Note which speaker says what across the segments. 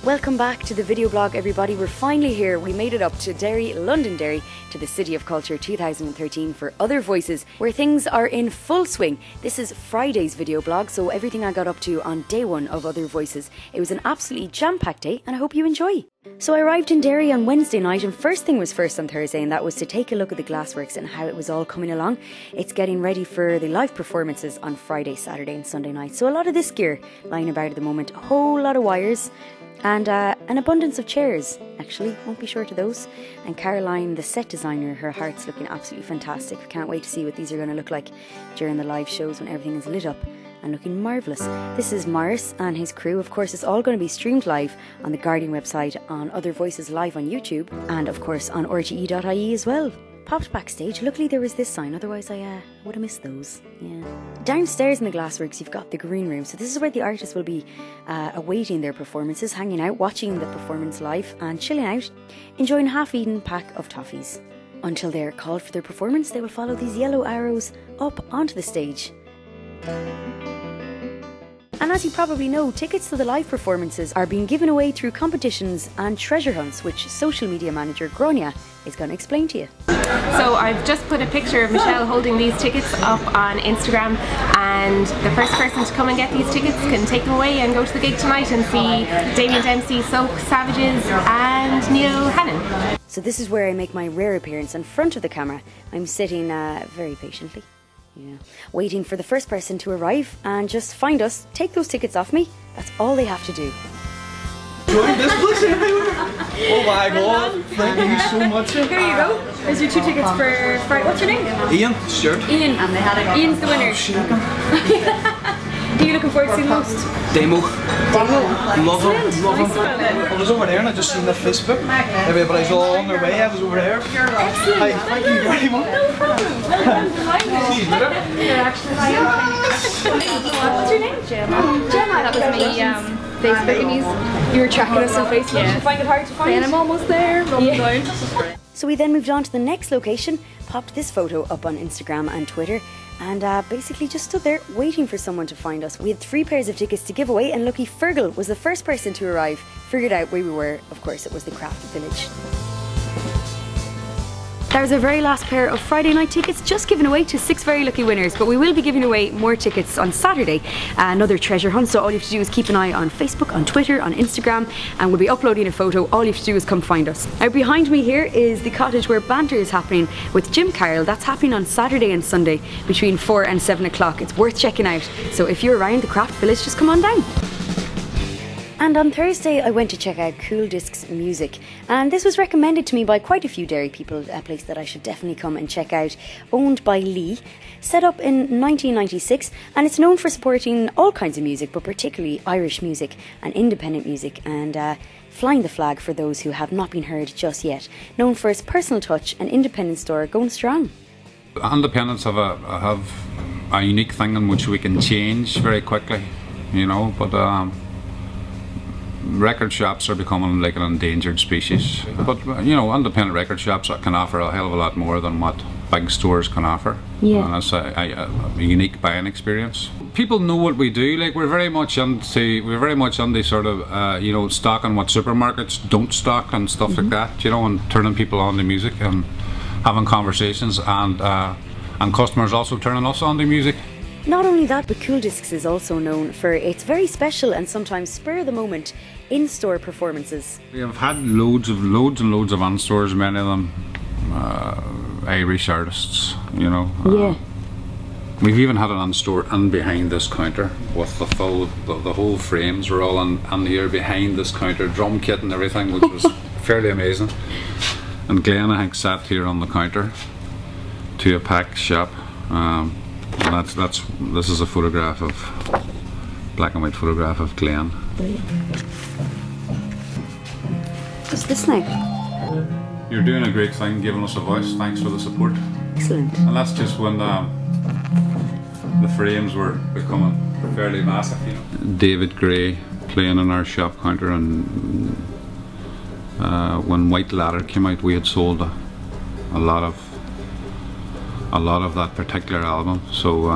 Speaker 1: Welcome back to the video blog, everybody. We're finally here. We made it up to Derry, Londonderry, to the City of Culture 2013 for Other Voices, where things are in full swing. This is Friday's video blog, so everything I got up to on day one of Other Voices. It was an absolutely jam-packed day, and I hope you enjoy. So I arrived in Derry on Wednesday night, and first thing was first on Thursday, and that was to take a look at the Glassworks and how it was all coming along. It's getting ready for the live performances on Friday, Saturday and Sunday night. So a lot of this gear lying about at the moment, a whole lot of wires, and an abundance of chairs, actually, won't be short of those. And Caroline, the set designer, her heart's looking absolutely fantastic. Can't wait to see what these are going to look like during the live shows when everything is lit up and looking marvellous. This is Morris and his crew. Of course, it's all going to be streamed live on the Guardian website, on Other Voices Live on YouTube, and of course on rte.ie as well. Popped backstage, luckily there was this sign, otherwise I would have missed those. Yeah. Downstairs in the Glassworks you've got the green room, so this is where the artists will be awaiting their performances, hanging out, watching the performance live and chilling out, enjoying a half-eaten pack of toffees. Until they are called for their performance, they will follow these yellow arrows up onto the stage. And as you probably know, tickets to the live performances are being given away through competitions and treasure hunts, which social media manager Grania is going to explain to you.
Speaker 2: So I've just put a picture of Michelle holding these tickets up on Instagram, and the first person to come and get these tickets can take them away and go to the gig tonight and see Damien Dempsey, Soak, Savages and Neil Hannon.
Speaker 1: So this is where I make my rare appearance in front of the camera. I'm sitting very patiently. Yeah, waiting for the first person to arrive and just find us, take those tickets off me. That's all they have to do.
Speaker 3: Join this place everywhere. Oh my god, thank you so much.
Speaker 2: Here you go. There's your 2 tickets for Friday. What's your name?
Speaker 3: Ian, Stuart.
Speaker 2: Ian. And they had it. Ian's the winner. Who are you looking forward to seeing most?
Speaker 3: Demo. Love him.
Speaker 2: Nice.
Speaker 3: I was over there and I just seen the Facebook. Everybody's all on their way. I was over there.
Speaker 2: Excellent.
Speaker 3: Hi, thank you very much.
Speaker 2: No problem.
Speaker 3: See you later.
Speaker 2: What's your name? Gemma. Gemma, that was me. Facebook, you were tracking us on Facebook. Yeah. Did you find it hard to find? And I'm almost there. Yeah.
Speaker 1: So we then moved on to the next location, popped this photo up on Instagram and Twitter, and basically just stood there waiting for someone to find us. We had 3 pairs of tickets to give away, and lucky Fergal was the first person to arrive, figured out where we were. Of course, it was the Craft Village. That was our very last pair of Friday night tickets, just given away to 6 very lucky winners, but we will be giving away more tickets on Saturday, another treasure hunt. So all you have to do is keep an eye on Facebook, on Twitter, on Instagram, and we'll be uploading a photo. All you have to do is come find us. Now behind me here is the cottage where banter is happening with Jim Carroll. That's happening on Saturday and Sunday between 4 and 7 o'clock. It's worth checking out. So if you're around the Craft Village, just come on down. And on Thursday I went to check out Cool Discs Music, and this was recommended to me by quite a few Derry people, a place that I should definitely come and check out. Owned by Lee, set up in 1996, and it's known for supporting all kinds of music, but particularly Irish music and independent music, and flying the flag for those who have not been heard just yet. Known for its personal touch and independent store going strong.
Speaker 4: Independents have a unique thing in which we can change very quickly, you know, but record shops are becoming like an endangered species. But you know, independent record shops can offer a hell of a lot more than what big stores can offer.
Speaker 1: Yeah.
Speaker 4: And it's a unique buying experience. People know what we do. Like we're very much into sort of you know, stocking what supermarkets don't stock and stuff like that. You know, and turning people on to music and having conversations, and customers also turning us on to music.
Speaker 1: Not only that, but Cool Discs is also known for its very special and sometimes spur-of-the-moment in-store performances.
Speaker 4: We have had loads and loads of in-stores, many of them Irish artists, you know.
Speaker 1: Yeah.
Speaker 4: We've even had an in-store in behind this counter with the whole frames were all in here behind this counter, drum kit and everything, which was fairly amazing. And Glenn, I think, sat here on the counter to a pack shop. And this is a photograph of, black and white photograph of Glenn.
Speaker 1: What's this now?
Speaker 4: You're doing a great thing, giving us a voice. Thanks for the support.
Speaker 1: Excellent.
Speaker 4: And that's just when the frames were becoming fairly massive, you know. David Gray playing on our shop counter, and when White Ladder came out, we had sold a lot of that particular album. So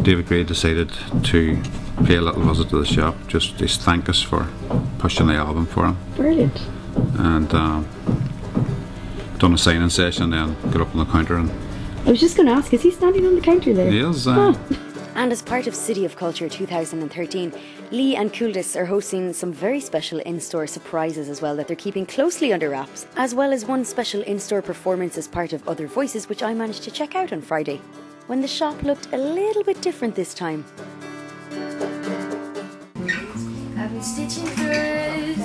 Speaker 4: David Gray decided to pay a little visit to the shop just to thank us for pushing the album for him.
Speaker 1: Brilliant.
Speaker 4: And done a signing session, then got up on the counter and
Speaker 1: I was just going to ask, is he standing on the counter there?
Speaker 4: he is.
Speaker 1: And as part of City of Culture 2013, Lee and Coolidge are hosting some very special in-store surprises as well that they're keeping closely under wraps, as well as one special in-store performance as part of Other Voices, which I managed to check out on Friday, when the shop looked a little bit different this time.
Speaker 5: I've been stitching threads,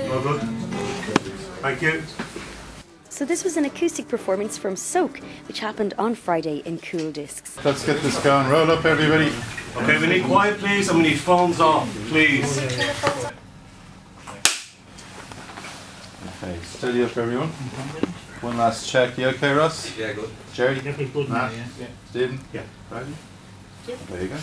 Speaker 3: Well good. Thank you.
Speaker 1: So this was an acoustic performance from Soak, which happened on Friday in Cool Discs.
Speaker 6: Let's get this going. Roll up, everybody.
Speaker 3: Okay, we need quiet, please, and we need phones off, please.
Speaker 6: Okay, steady up, everyone. One last check. You okay, Russ?
Speaker 3: Yeah, good.
Speaker 6: Jerry?
Speaker 3: Good.
Speaker 6: Matt? Stephen?
Speaker 3: Yeah. Right.
Speaker 6: There you go.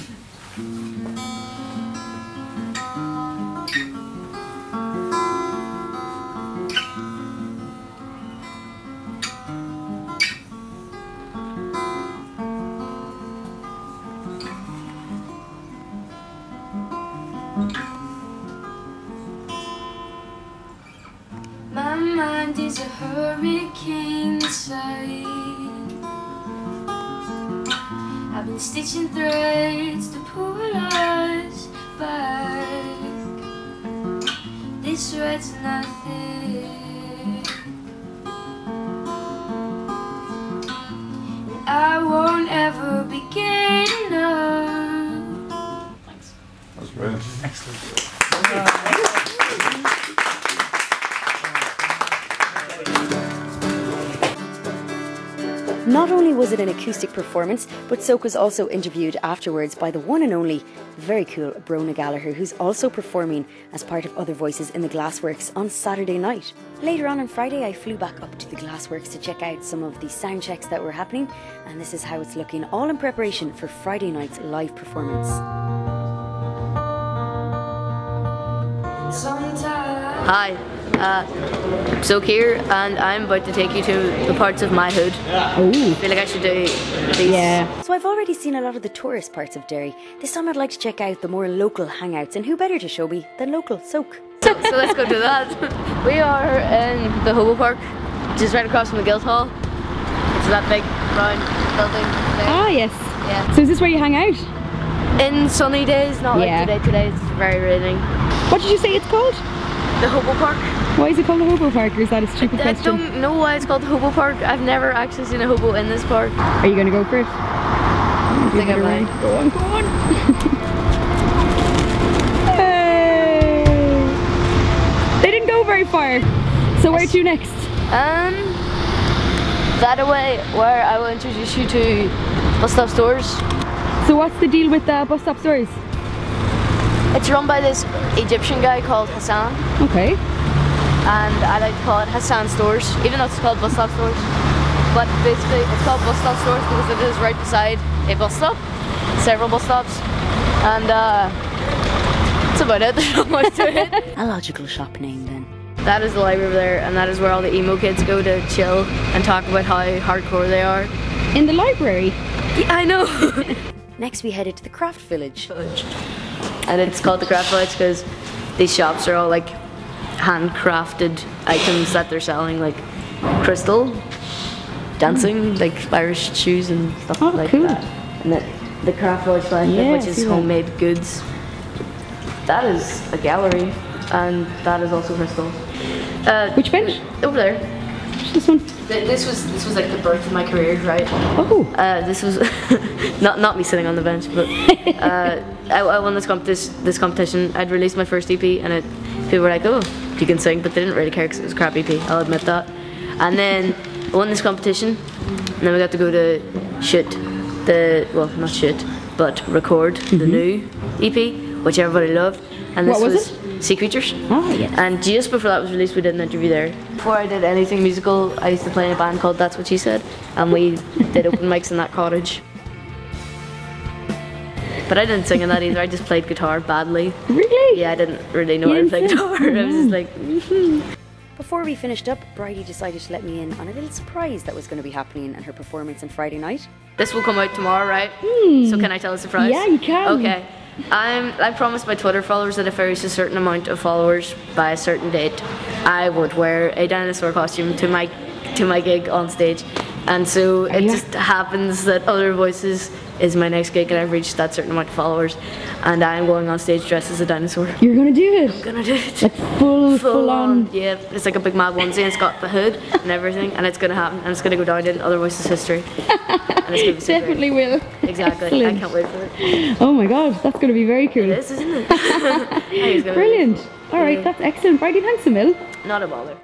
Speaker 5: my mind is a hurricane inside. I've been stitching threads to pull us back. This thread's nothing, and I won't ever be good enough.
Speaker 6: Thanks. That was brilliant.
Speaker 3: Excellent.
Speaker 1: Not only was it an acoustic performance, but Soak was also interviewed afterwards by the one and only, very cool Brona Gallagher, who's also performing as part of Other Voices in the Glassworks on Saturday night. Later on Friday, I flew back up to the Glassworks to check out some of the sound checks that were happening, and this is how it's looking, all in preparation for Friday night's live performance.
Speaker 7: Hi, Soak here, and I'm about to take you to the parts of my hood.
Speaker 1: Oh.
Speaker 7: I feel like I should do these.
Speaker 1: Yeah. So I've already seen a lot of the tourist parts of Derry. This time I'd like to check out the more local hangouts, and who better to show me than local Soak?
Speaker 7: So let's go do that. We are in the Hobo Park, just right across from the Guildhall. It's that big round building there.
Speaker 1: Ah, yes.
Speaker 7: Yeah.
Speaker 1: So is this where you hang out?
Speaker 7: In sunny days, not
Speaker 1: Yeah.
Speaker 7: like today. Today it's very raining.
Speaker 1: What did you say it's called?
Speaker 7: The Hobo Park.
Speaker 1: Why is it called the Hobo Park, or is that a stupid
Speaker 7: I
Speaker 1: question?
Speaker 7: don't know why it's called the Hobo Park. I've never actually seen a hobo in this park.
Speaker 1: Are you going to go for it?
Speaker 7: I think I might.
Speaker 1: Go on, go on. Hey! They didn't go very far. So where to next?
Speaker 7: That away where I will introduce you to bus stop stores.
Speaker 1: So what's the deal with the bus stop stores?
Speaker 7: It's run by this Egyptian guy called Hassan,
Speaker 1: Okay.
Speaker 7: and I like to call it Hassan Stores, even though it's called bus stop stores. But basically it's called bus stop stores because it is right beside a bus stop, several bus stops, and that's about it. There's not much to it.
Speaker 1: A logical shop name then.
Speaker 7: That is the library over there, and that is where all the emo kids go to chill and talk about how hardcore they are.
Speaker 1: In the library?
Speaker 7: Yeah, I know.
Speaker 1: Next we headed to the Craft Village.
Speaker 7: And it's called the Craft Village because these shops are all like handcrafted items that they're selling, like crystal, dancing, like Irish shoes and stuff like
Speaker 1: cool.
Speaker 7: that. And the Craft Village flagship,
Speaker 1: Yeah,
Speaker 7: which is
Speaker 1: see that.
Speaker 7: homemade goods. That is a gallery, and that is also crystal.
Speaker 1: Which bench?
Speaker 7: Over there.
Speaker 1: This one?
Speaker 7: This was like the birth of my career, right?
Speaker 1: Oh.
Speaker 7: This was not me sitting on the bench, but I won this competition. I'd released my first EP, and people were like, "Oh, you can sing," but they didn't really care because it was a crap EP. I'll admit that. And then I won this competition, and then we got to go to record the new EP, which everybody loved. And this
Speaker 1: What was
Speaker 7: Sea Creatures.
Speaker 1: Oh, yes.
Speaker 7: And just before that was released, we did an interview there. Before I did anything musical, I used to play in a band called That's What She Said, and we did open mics in that cottage. But I didn't sing in that either, I just played guitar badly.
Speaker 1: Really?
Speaker 7: Yeah, I didn't really know how to play guitar. I was just like,
Speaker 1: Before we finished up, Bridie decided to let me in on a little surprise that was going to be happening at her performance on Friday night.
Speaker 7: This will come out tomorrow, right? So can I tell a surprise?
Speaker 8: Yeah, you can.
Speaker 7: Okay. I promised my Twitter followers that if I reach a certain amount of followers by a certain date, I would wear a dinosaur costume to my gig on stage. And so it just happens that Other Voices is my next gig and I've reached that certain amount of followers and I'm going on stage dressed as a dinosaur.
Speaker 8: You're gonna do it?
Speaker 7: I'm gonna do it.
Speaker 8: Like full on?
Speaker 7: Yeah, it's like a big mad onesie and it's got the hood and everything and it's gonna happen and it's gonna go down in Other Voices history. And it's gonna be so
Speaker 8: Definitely
Speaker 7: great.
Speaker 8: will.
Speaker 7: Exactly.
Speaker 8: Excellent.
Speaker 7: I can't wait for it.
Speaker 8: Oh my god, that's gonna be very cool.
Speaker 7: It is, isn't it?
Speaker 8: Brilliant. Alright, that's excellent. Bridie, thanks a mil.
Speaker 7: Not a bother.